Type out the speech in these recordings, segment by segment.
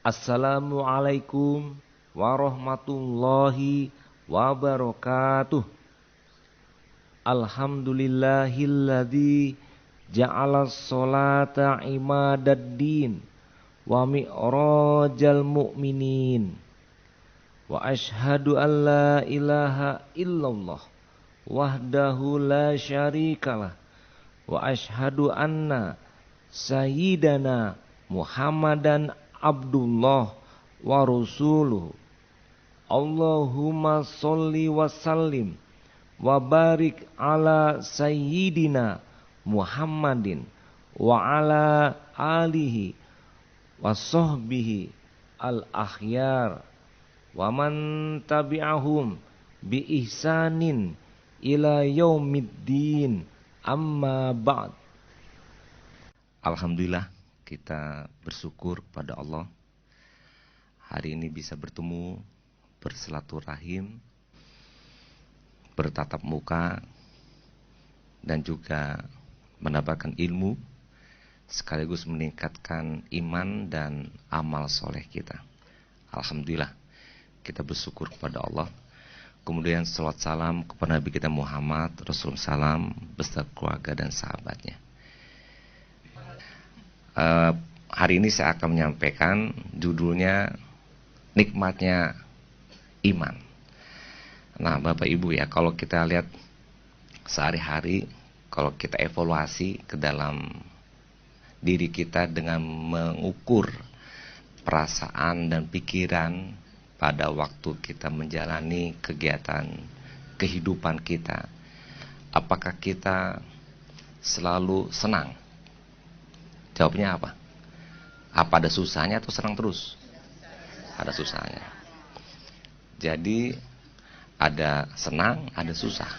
Assalamualaikum warahmatullahi wabarakatuh. Alhamdulillahilladzi ja'ala sholata imadaddin wa mi'rajal mu'minin. Wa ashhadu an la ilaha illallah wahdahu la syarikalah. Wa ashhadu anna sayyidana Muhammadan Abdullah wa rasuluh. Allahumma sholli wa sallim wa barik ala sayyidina Muhammadin wa ala alihi wa sahbihi al-akhyar wa man tabi'ahum bi ihsanin ila yaumiddin, amma ba'd. Alhamdulillah, kita bersyukur pada Allah hari ini bisa bertemu, bersilaturahim, bertatap muka, dan juga mendapatkan ilmu sekaligus meningkatkan iman dan amal soleh kita. Alhamdulillah, kita bersyukur kepada Allah. Kemudian salawat salam kepada Nabi kita Muhammad Rasulullah SAW beserta keluarga dan sahabatnya. Hari ini saya akan menyampaikan judulnya nikmatnya iman. Nah, Bapak Ibu ya, kalau kita lihat sehari-hari, kalau kita evaluasi ke dalam diri kita dengan mengukur perasaan dan pikiran pada waktu kita menjalani kegiatan kehidupan kita, apakah kita selalu senang? Jawabnya apa? Apa ada susahnya atau senang terus? Ada susahnya. Jadi ada senang, ada susah.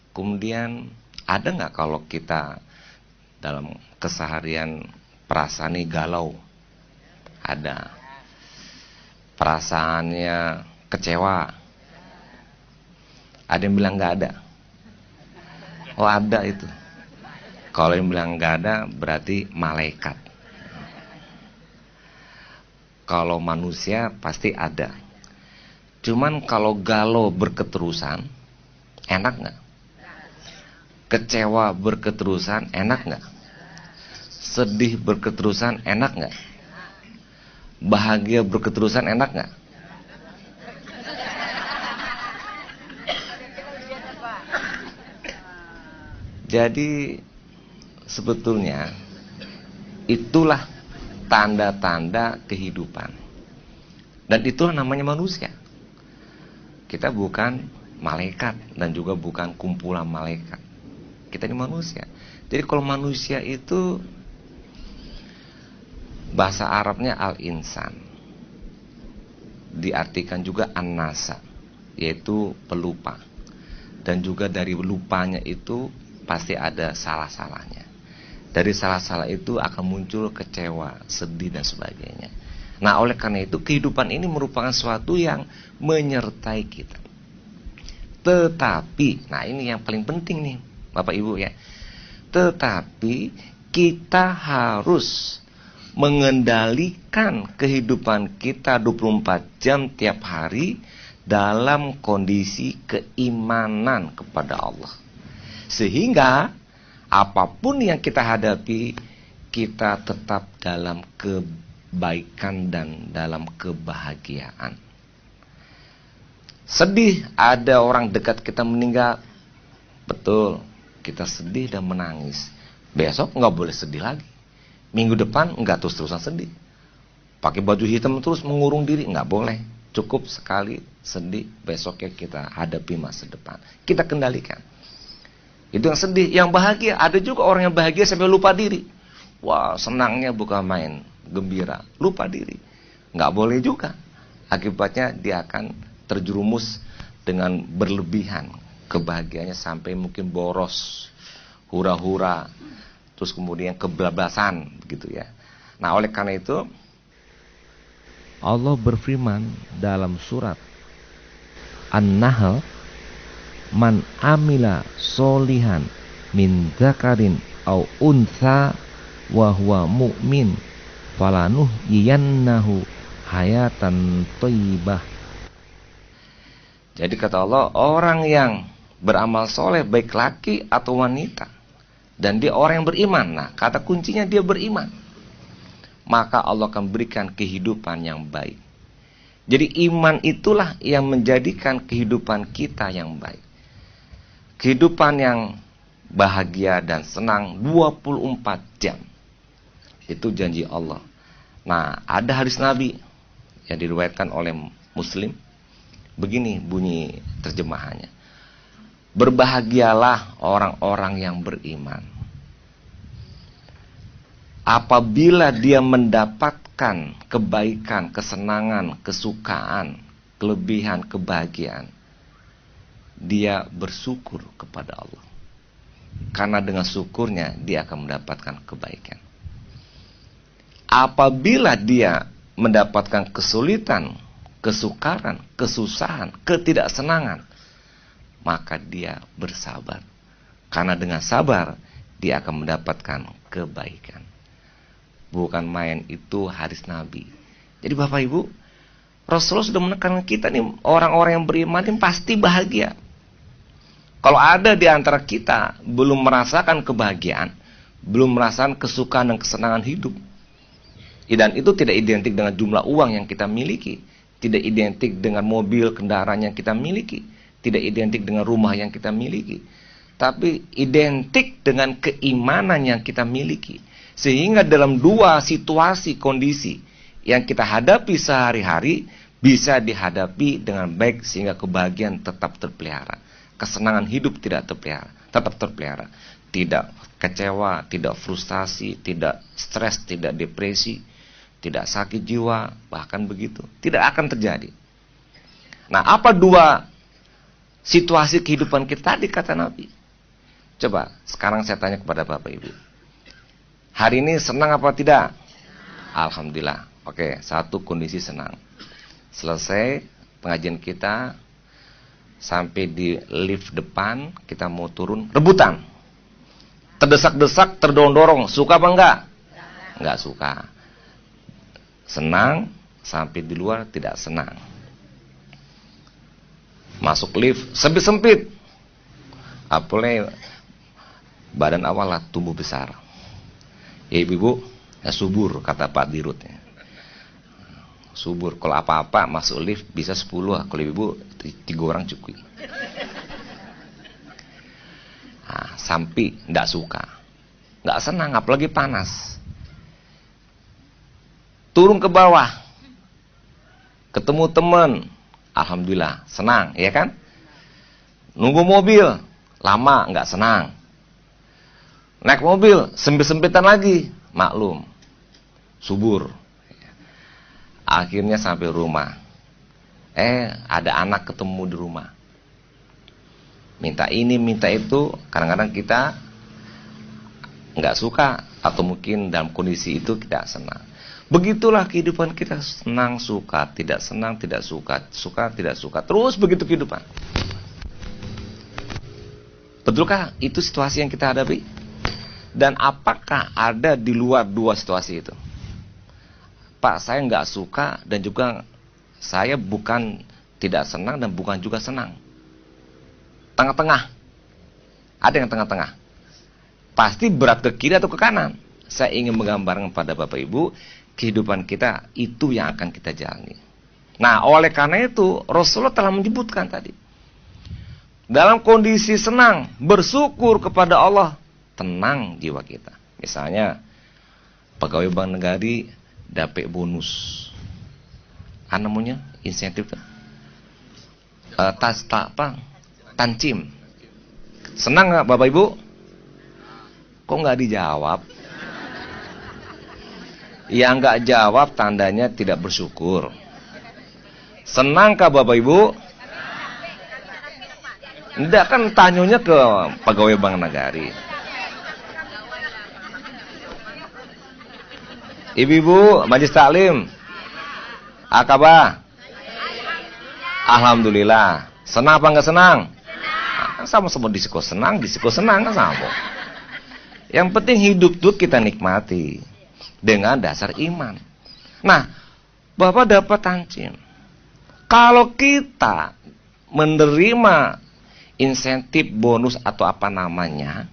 Kemudian ada nggak kalau kita dalam keseharian perasaannya galau? Ada. Perasaannya kecewa? Ada yang bilang nggak ada? Oh, ada itu. Kalau yang bilang nggak ada berarti malaikat. Kalau manusia pasti ada. Cuman kalau galau berketerusan, enak nggak? Kecewa berketerusan, enak nggak? Sedih berketerusan, enak nggak? Bahagia berketerusan, enak nggak? Jadi sebetulnya itulah tanda-tanda kehidupan. Dan itulah namanya manusia. Kita bukan malaikat dan juga bukan kumpulan malaikat. Kita ini manusia. Jadi kalau manusia itu bahasa Arabnya al-insan. Diartikan juga an-nasa, yaitu pelupa. Dan juga dari lupanya itu pasti ada salah-salahnya. Dari salah-salah itu akan muncul kecewa, sedih dan sebagainya. Nah, oleh karena itu kehidupan ini merupakan sesuatu yang menyertai kita. Tetapi, nah ini yang paling penting nih Bapak Ibu ya. Tetapi kita harus mengendalikan kehidupan kita 24 jam tiap hari dalam kondisi keimanan kepada Allah. Sehingga apapun yang kita hadapi, kita tetap dalam kebaikan dan dalam kebahagiaan. Sedih, ada orang dekat kita meninggal. Betul, kita sedih dan menangis. Besok nggak boleh sedih lagi. Minggu depan nggak terus-terusan sedih. Pakai baju hitam terus mengurung diri, nggak boleh. Cukup sekali sedih, besoknya kita hadapi masa depan. Kita kendalikan. Itu yang sedih. Yang bahagia, ada juga orang yang bahagia sampai lupa diri. Wah, senangnya bukan main, gembira, lupa diri. Nggak boleh juga. Akibatnya dia akan terjerumus dengan berlebihan. Kebahagiaannya sampai mungkin boros, hura-hura, terus kemudian kebablasan, begitu ya. Nah, oleh karena itu Allah berfirman dalam surat An-Nahl, "Man amila solihan min dzakarin au untha wa huwa mu'min falanuhyiyannahu hayatan thayyibah. Jadi kata Allah, orang yang beramal soleh baik laki atau wanita, dan dia orang yang beriman. Nah, kata kuncinya dia beriman, maka Allah akan berikan kehidupan yang baik. Jadi iman itulah yang menjadikan kehidupan kita yang baik. Kehidupan yang bahagia dan senang 24 jam. Itu janji Allah. Nah, ada hadis Nabi yang diriwayatkan oleh Muslim. Begini bunyi terjemahannya. Berbahagialah orang-orang yang beriman, apabila dia mendapatkan kebaikan, kesenangan, kesukaan, kelebihan, kebahagiaan, dia bersyukur kepada Allah. Karena dengan syukurnya dia akan mendapatkan kebaikan. Apabila dia mendapatkan kesulitan, kesukaran, kesusahan, ketidaksenangan, maka dia bersabar. Karena dengan sabar dia akan mendapatkan kebaikan. Bukan main, itu hadis Nabi. Jadi Bapak Ibu, Rasulullah sudah menekankan kita nih, orang-orang yang beriman ini pasti bahagia. Kalau ada di antara kita belum merasakan kebahagiaan, belum merasakan kesukaan dan kesenangan hidup, dan itu tidak identik dengan jumlah uang yang kita miliki, tidak identik dengan mobil kendaraan yang kita miliki, tidak identik dengan rumah yang kita miliki, tapi identik dengan keimanan yang kita miliki. Sehingga dalam dua situasi kondisi yang kita hadapi sehari-hari bisa dihadapi dengan baik, sehingga kebahagiaan tetap terpelihara, kesenangan hidup tidak terpelihara, tetap terpelihara. Tidak kecewa, tidak frustasi, tidak stres, tidak depresi, tidak sakit jiwa, bahkan begitu. Tidak akan terjadi. Nah, apa dua situasi kehidupan kita tadi kata Nabi? Coba sekarang saya tanya kepada Bapak Ibu. Hari ini senang apa tidak? Alhamdulillah. Oke, satu kondisi senang. Selesai pengajian kita, sampai di lift depan, kita mau turun, rebutan. Terdesak-desak, terdorong-dorong. Suka apa enggak? Enggak suka. Senang, sampai di luar tidak senang. Masuk lift, sempit-sempit. Apalagi badan awal lah tumbuh besar. Ya ibu-ibu, ya subur kata Pak Dirut. Subur, kalau apa-apa masuk lift bisa 10, kalau ibu 3 orang cukup. Nah, sampai enggak suka, enggak senang, apalagi panas. Turun ke bawah, ketemu teman, alhamdulillah senang, ya kan? Nunggu mobil lama enggak senang. Naik mobil sempit-sempitan lagi, maklum, subur. Akhirnya sampai rumah, ada anak ketemu di rumah, minta ini minta itu. Kadang-kadang kita nggak suka, atau mungkin dalam kondisi itu tidak senang. Begitulah kehidupan kita, senang suka, tidak senang tidak suka, suka tidak suka, terus begitu kehidupan. Betulkah itu situasi yang kita hadapi? Dan apakah ada di luar dua situasi itu? Pak, saya nggak suka, dan juga saya bukan tidak senang dan bukan juga senang. Tengah-tengah. Ada yang tengah-tengah. Pasti berat ke kiri atau ke kanan. Saya ingin menggambarkan pada Bapak Ibu, kehidupan kita itu yang akan kita jalani. Nah, oleh karena itu Rasulullah telah menyebutkan tadi, dalam kondisi senang, bersyukur kepada Allah, tenang jiwa kita. Misalnya pegawai bank negari dapat bonus, namanya insentif, tancim. Senang nggak Bapak Ibu? Kok nggak dijawab? Yang nggak jawab tandanya tidak bersyukur. Senangkah Bapak Ibu? Enggak, kan tanyanya ke pegawai bank negari. Ibu-ibu majelis taklim, akabah, alhamdulillah. Senang apa nggak senang? Nah, sama-sama disiko senang kan sama. Yang penting hidup tuh kita nikmati. dengan dasar iman. Nah, Bapak dapat tancin. Kalau kita menerima insentif, bonus atau apa namanya,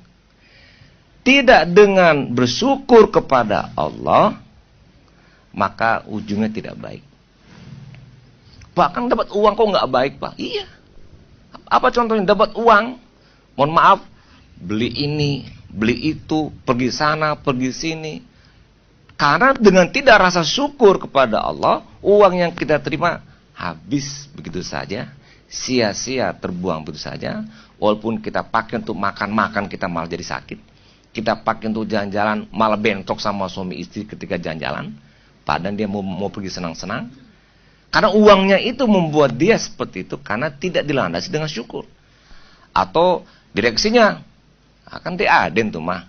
tidak dengan bersyukur kepada Allah, maka ujungnya tidak baik. Bahkan dapat uang kok nggak baik, Pak? Iya. Apa contohnya? Dapat uang, mohon maaf, beli ini, beli itu, pergi sana, pergi sini. Karena dengan tidak rasa syukur kepada Allah, uang yang kita terima habis begitu saja, sia-sia, terbuang begitu saja. Walaupun kita pakai untuk makan-makan, kita malah jadi sakit. Kita pakai untuk jalan-jalan, malah bentrok sama suami istri ketika jalan-jalan. Padahal dia mau pergi senang-senang. Karena uangnya itu membuat dia seperti itu, karena tidak dilandasi dengan syukur. Atau direksinya, akan diaden tuh mah.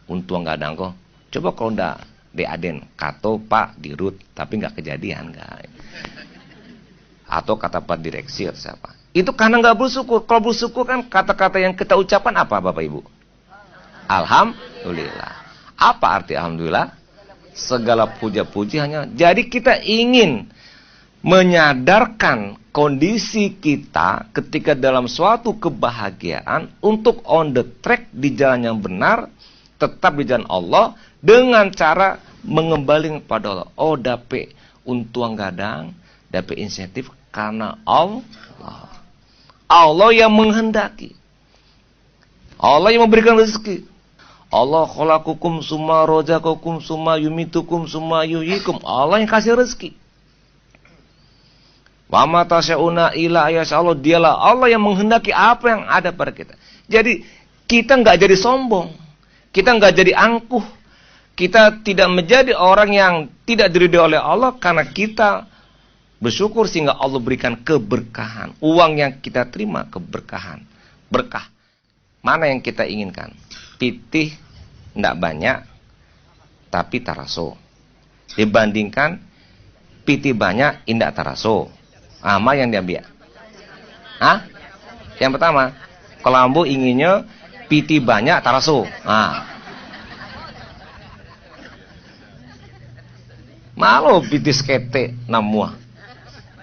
Untung nggak ada kok. Coba kalau nggak diaden, kato Pak dirut, tapi nggak kejadian, nggak. Atau kata Pak direksi atau siapa. Itu karena nggak bersyukur. Kalau bersyukur kan kata-kata yang kita ucapkan apa, Bapak Ibu? Alhamdulillah. Apa arti alhamdulillah? Segala puja-puji hanya. Jadi kita ingin menyadarkan kondisi kita ketika dalam suatu kebahagiaan untuk on the track di jalan yang benar, tetap di jalan Allah dengan cara mengembalikan kepada Allah. Oh, dapat untung gadang, dapat insentif karena Allah. Allah yang menghendaki. Allah yang memberikan rezeki. Allah khalaqakum summa razaqakum summa yumitukum summa yuhyikum. Allah yang kasih rezeki. Wa ma tasyauna illa Allah, dialah Allah yang menghendaki apa yang ada pada kita. Jadi kita nggak jadi sombong, kita nggak jadi angkuh, kita tidak menjadi orang yang tidak diridhoi oleh Allah karena kita bersyukur sehingga Allah berikan keberkahan. Uang yang kita terima keberkahan, berkah. Mana yang kita inginkan? Pitih nggak banyak, tapi taraso. Dibandingkan pitih banyak, indak taraso. Ama yang diambil. Hah? Yang pertama, kelambu inginnya piti banyak taraso. Malu piti skete namua.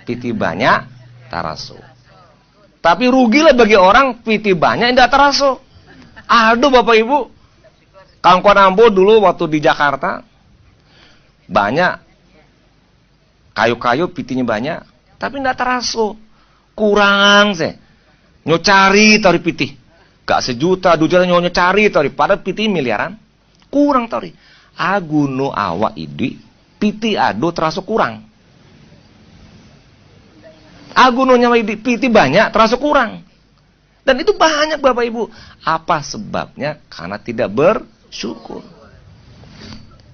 Piti banyak taraso. Tapi rugilah bagi orang piti banyak indah taraso. Aduh Bapak Ibu, kawan-kawan Ambo dulu waktu di Jakarta banyak kayu-kayu pitinya banyak. Tapi tidak teraso. Kurang sih. Nyocari tari pitih. Gak sejuta, 2 juta nyocari tari. Padahal pitih miliaran. Kurang tari. Aguno awak idi. Pitih ado teraso kurang. Aguno nyawa idi. Pitih banyak teraso kurang. Dan itu banyak Bapak Ibu. Apa sebabnya? Karena tidak bersyukur.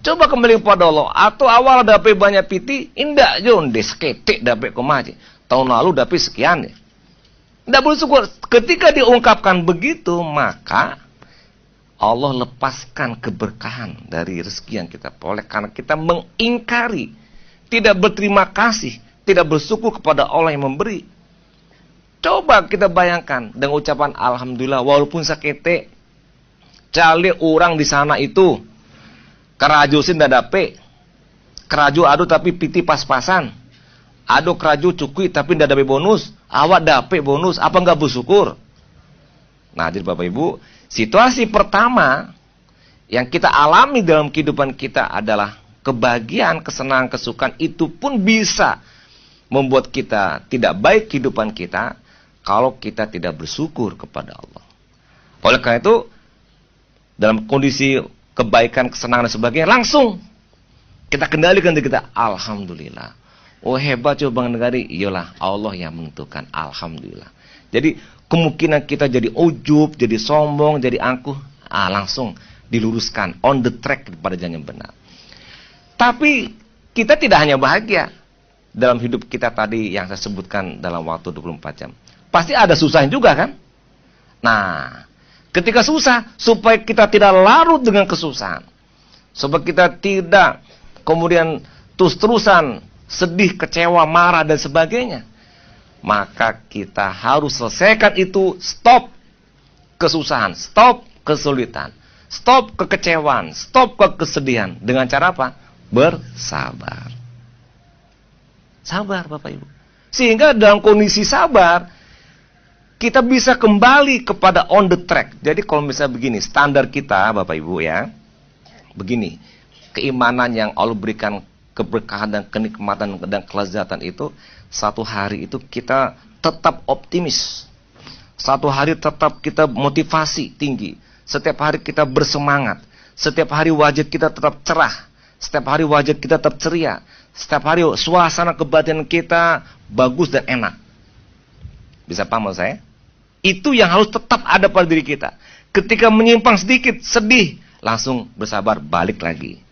Coba kembali kepada Allah. Atau awal dapat banyak piti, indah jon desketik dapat kemaji. Tahun lalu dapat sekian ya. Tidak boleh syukur. Ketika diungkapkan begitu, maka Allah lepaskan keberkahan dari rezeki yang kita peroleh. Karena kita mengingkari, tidak berterima kasih, tidak bersyukur kepada Allah yang memberi. Coba kita bayangkan dengan ucapan alhamdulillah, walaupun sakete, cali orang di sana itu, keraju sin tidak dapet. Keraju adu tapi piti pas-pasan. Adu keraju cukui tapi tidak dapet bonus. Awak dapet bonus. Apa enggak bersyukur? Nah, jadi Bapak Ibu, situasi pertama yang kita alami dalam kehidupan kita adalah kebahagiaan, kesenangan, kesukaan. Itu pun bisa membuat kita tidak baik kehidupan kita kalau kita tidak bersyukur kepada Allah. Oleh karena itu, dalam kondisi kebaikan, kesenangan dan sebagainya, langsung kita kendalikan diri kita. Alhamdulillah. Oh hebat coba Bang Negari. Iyalah Allah yang menentukan. Alhamdulillah. Jadi kemungkinan kita jadi ujub, jadi sombong, jadi angkuh, langsung diluruskan on the track kepada jalan yang benar. Tapi kita tidak hanya bahagia dalam hidup kita tadi yang saya sebutkan dalam waktu 24 jam. Pasti ada susahnya juga kan? Nah, ketika susah, supaya kita tidak larut dengan kesusahan, supaya kita tidak kemudian terus-terusan sedih, kecewa, marah dan sebagainya, maka kita harus selesaikan itu. Stop kesusahan, stop kesulitan, stop kekecewaan, stop kesedihan. Dengan cara apa? Bersabar. Sabar Bapak Ibu. Sehingga dalam kondisi sabar, kita bisa kembali kepada on the track. Jadi kalau misalnya begini, standar kita Bapak Ibu ya, begini, keimanan yang Allah berikan keberkahan dan kenikmatan dan kelezatan itu, satu hari itu kita tetap optimis. Satu hari tetap kita motivasi tinggi. Setiap hari kita bersemangat. Setiap hari wajah kita tetap cerah. Setiap hari wajah kita tetap ceria. Setiap hari suasana kebatinan kita bagus dan enak. Bisa paham saya? Itu yang harus tetap ada pada diri kita. Ketika menyimpang sedikit, sedih, langsung bersabar, balik lagi.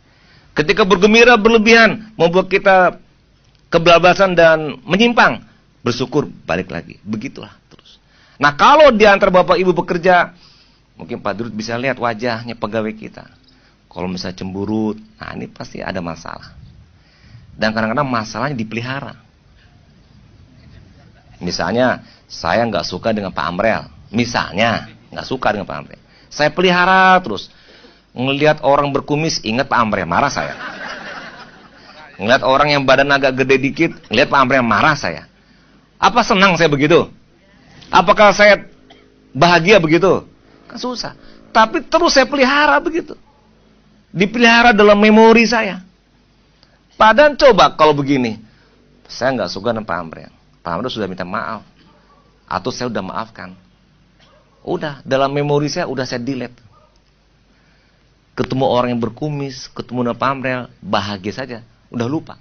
Ketika bergembira berlebihan, membuat kita kebablasan dan menyimpang, bersyukur, balik lagi. Begitulah terus. Nah, kalau di antara Bapak Ibu bekerja, mungkin Pak Dirut bisa lihat wajahnya pegawai kita. Kalau misalnya cemburut, nah ini pasti ada masalah. Dan kadang-kadang masalahnya dipelihara. Misalnya, saya nggak suka dengan Pak Amrel. Misalnya, nggak suka dengan Pak Amrel. Saya pelihara terus. Ngelihat orang berkumis, ingat Pak Amrel, marah saya. Ngelihat orang yang badan agak gede dikit, ngelihat Pak Amrel, marah saya. Apa senang saya begitu? Apakah saya bahagia begitu? Kan susah. Tapi terus saya pelihara begitu. Dipelihara dalam memori saya. Padahal coba kalau begini, saya nggak suka dengan Pak Amrel. Pak Amrel sudah minta maaf. Atau saya udah maafkan. Udah, dalam memori saya udah saya delete. Ketemu orang yang berkumis, ketemu dengan Pak Amrel, bahagia saja. Udah lupa.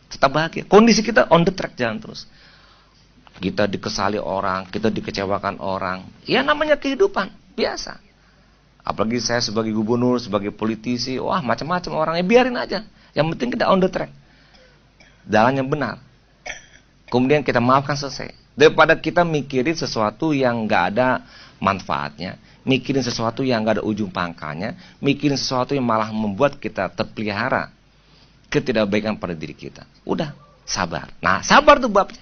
Tetap bahagia. Kondisi kita on the track, jalan terus. Kita dikesali orang, kita dikecewakan orang. Ya namanya kehidupan, biasa. Apalagi saya sebagai gubernur, sebagai politisi, wah macam-macam orangnya, biarin aja. Yang penting kita on the track. Jalan yang benar. Kemudian kita maafkan, selesai. Daripada kita mikirin sesuatu yang gak ada manfaatnya, mikirin sesuatu yang gak ada ujung pangkalnya, mikirin sesuatu yang malah membuat kita terpelihara ketidakbaikan pada diri kita. Udah, sabar. Nah, sabar tuh babnya.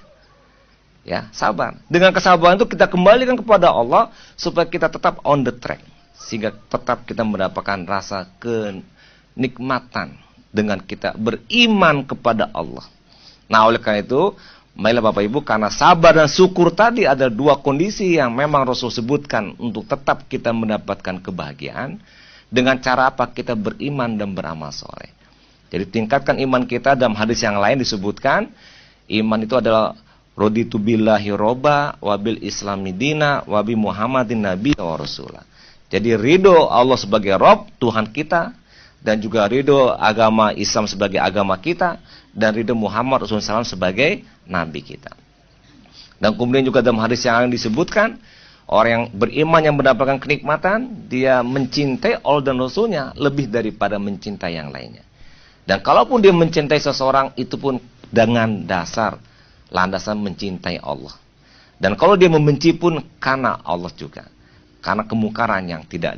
Ya, sabar. Dengan kesabaran itu kita kembalikan kepada Allah supaya kita tetap on the track, sehingga tetap kita mendapatkan rasa kenikmatan dengan kita beriman kepada Allah. Nah, oleh karena itu, marilah Bapak Ibu, karena sabar dan syukur tadi ada dua kondisi yang memang Rasul sebutkan untuk tetap kita mendapatkan kebahagiaan. Dengan cara apa? Kita beriman dan beramal soleh. Jadi tingkatkan iman kita. Dalam hadis yang lain disebutkan, iman itu adalah raditu billahi robba wabil islami dina wabi muhammadin nabi wa rasulah. Jadi ridho Allah sebagai Rob, Tuhan kita, dan juga ridho agama Islam sebagai agama kita, dan ridho Muhammad Rasulullah SAW sebagai nabi kita. Dan kemudian juga dalam hadis yang lain disebutkan, orang yang beriman yang mendapatkan kenikmatan, dia mencintai Allah dan Rasulnya lebih daripada mencintai yang lainnya. Dan kalaupun dia mencintai seseorang, itu pun dengan dasar landasan mencintai Allah. Dan kalau dia membenci pun karena Allah juga, karena kemungkaran yang tidak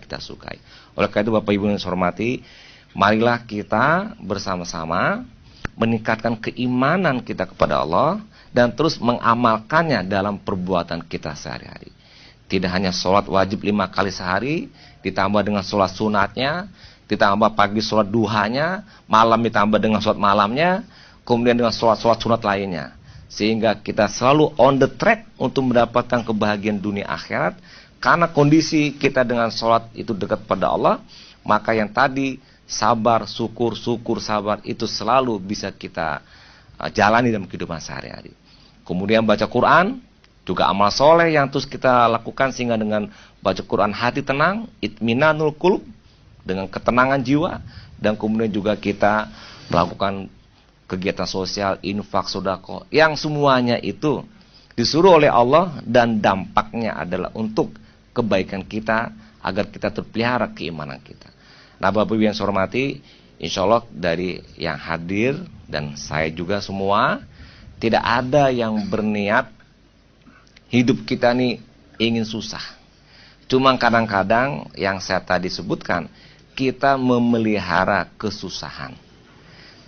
kita sukai. Oleh karena itu Bapak Ibu yang saya hormati, marilah kita bersama-sama meningkatkan keimanan kita kepada Allah dan terus mengamalkannya dalam perbuatan kita sehari-hari. Tidak hanya sholat wajib 5 kali sehari, ditambah dengan sholat sunatnya, ditambah pagi sholat duhanya, malam ditambah dengan sholat malamnya, kemudian dengan sholat-sholat sunat lainnya. Sehingga kita selalu on the track untuk mendapatkan kebahagiaan dunia akhirat. Karena kondisi kita dengan sholat itu dekat pada Allah, maka yang tadi sabar, syukur, sabar itu selalu bisa kita jalani dalam kehidupan sehari-hari. Kemudian baca Quran, juga amal soleh yang terus kita lakukan, sehingga dengan baca Quran hati tenang, itminanul qulub, dengan ketenangan jiwa. Dan kemudian juga kita melakukan kegiatan sosial, infak, sedekah, yang semuanya itu disuruh oleh Allah dan dampaknya adalah untuk kebaikan kita, agar kita terpelihara keimanan kita. Nah, Bapak Ibu yang saya hormati, insya Allah dari yang hadir dan saya juga semua, tidak ada yang berniat hidup kita ini ingin susah. Cuma kadang-kadang yang saya tadi sebutkan, kita memelihara kesusahan.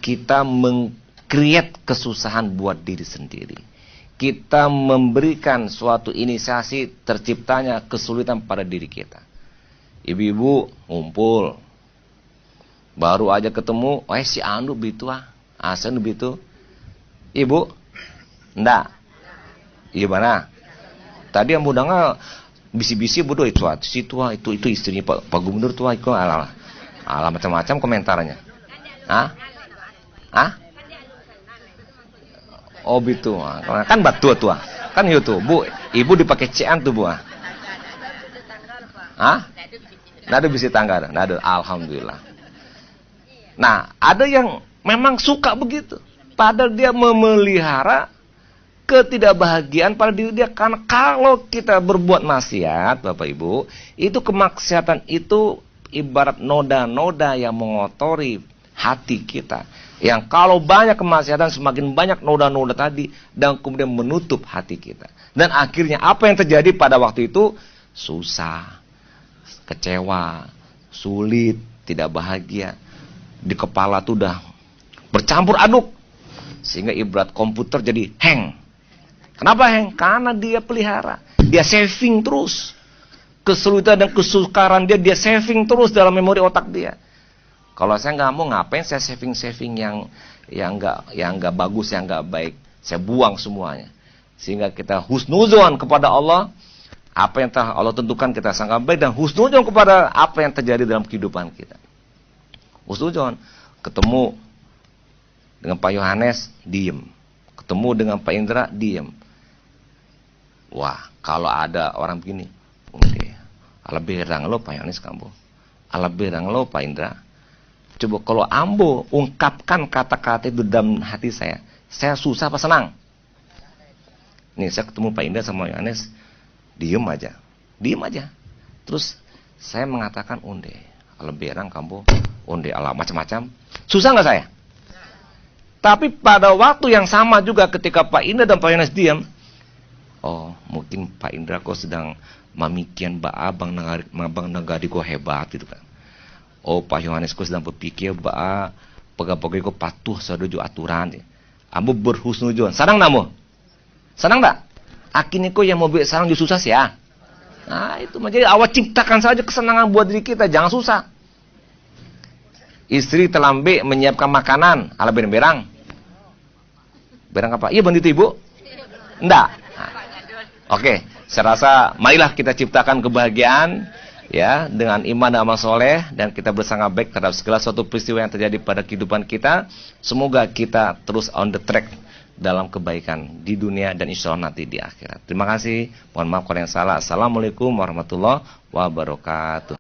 Kita meng-create kesusahan buat diri sendiri. Kita memberikan suatu inisiasi terciptanya kesulitan pada diri kita. Ibu-ibu ngumpul. Baru aja ketemu, si Anu begitu Asen begitu. Ibu, enggak. Iya mana? Tadi yang mudahnya bisi-bisi bodoh itu istrinya Pak Gubernur tua itu ala macam-macam komentarnya. Oh begitu. Kan batu tua. Kan itu, Bu. Ibu dipakai cean tuh, Bu. Nada bisi tangga, nada alhamdulillah. Nah, ada yang memang suka begitu. Padahal dia memelihara ketidakbahagiaan pada diri dia. Karena kalau kita berbuat maksiat, Bapak Ibu, itu kemaksiatan itu ibarat noda-noda yang mengotori hati kita. Yang kalau banyak kemaksiatan, semakin banyak noda-noda tadi, dan kemudian menutup hati kita. Dan akhirnya apa yang terjadi pada waktu itu? Susah, kecewa, sulit, tidak bahagia. Di kepala tuh udah bercampur aduk. Sehingga ibarat komputer jadi hang. Kenapa hang? Karena dia pelihara. Dia saving terus. Kesulitan dan kesukaran dia saving terus dalam memori otak dia. Kalau saya nggak mau, ngapain saya saving yang nggak bagus, yang nggak baik. Saya buang semuanya. Sehingga kita husnuzon kepada Allah. Apa yang telah Allah tentukan kita sangka baik. Dan husnuzon kepada apa yang terjadi dalam kehidupan kita. Husnuzon, ketemu dengan Pak Yohanes, diem. Ketemu dengan Pak Indra, diem. Wah, kalau ada orang begini, ala berang lo Pak Yohanes kambo, ala berang lo Pak Indra. Coba kalau ambo ungkapkan kata-kata itu dalam hati saya susah apa senang? Nih, saya ketemu Pak Indra sama Yohanes, diem aja. Terus saya mengatakan ala berang kambo, ala macam-macam. Susah nggak saya? Tapi pada waktu yang sama juga ketika Pak Indra dan Pak Yohanes diam, mungkin Pak Indra kok sedang mamikian abang negari kok hebat gitu kan. Pak Yohanes kok sedang berpikir pegawai kok patuh seduju aturan. Ambo berhusnuzon. Senang namo? Senang tak? Akhirnya kok yang mau sarang susah sih ya. Nah itu menjadi awal ciptakan saja kesenangan buat diri kita, jangan susah. Istri terlambe menyiapkan makanan ala berang. Berang apa? Iya bantu ibu? Enggak. Oke, saya rasa marilah kita ciptakan kebahagiaan ya dengan iman dan amal soleh, dan kita bersangka baik terhadap segala suatu peristiwa yang terjadi pada kehidupan kita. Semoga kita terus on the track dalam kebaikan di dunia dan insya Allah nanti di akhirat. Terima kasih. Mohon maaf kalau yang salah. Assalamualaikum warahmatullahi wabarakatuh.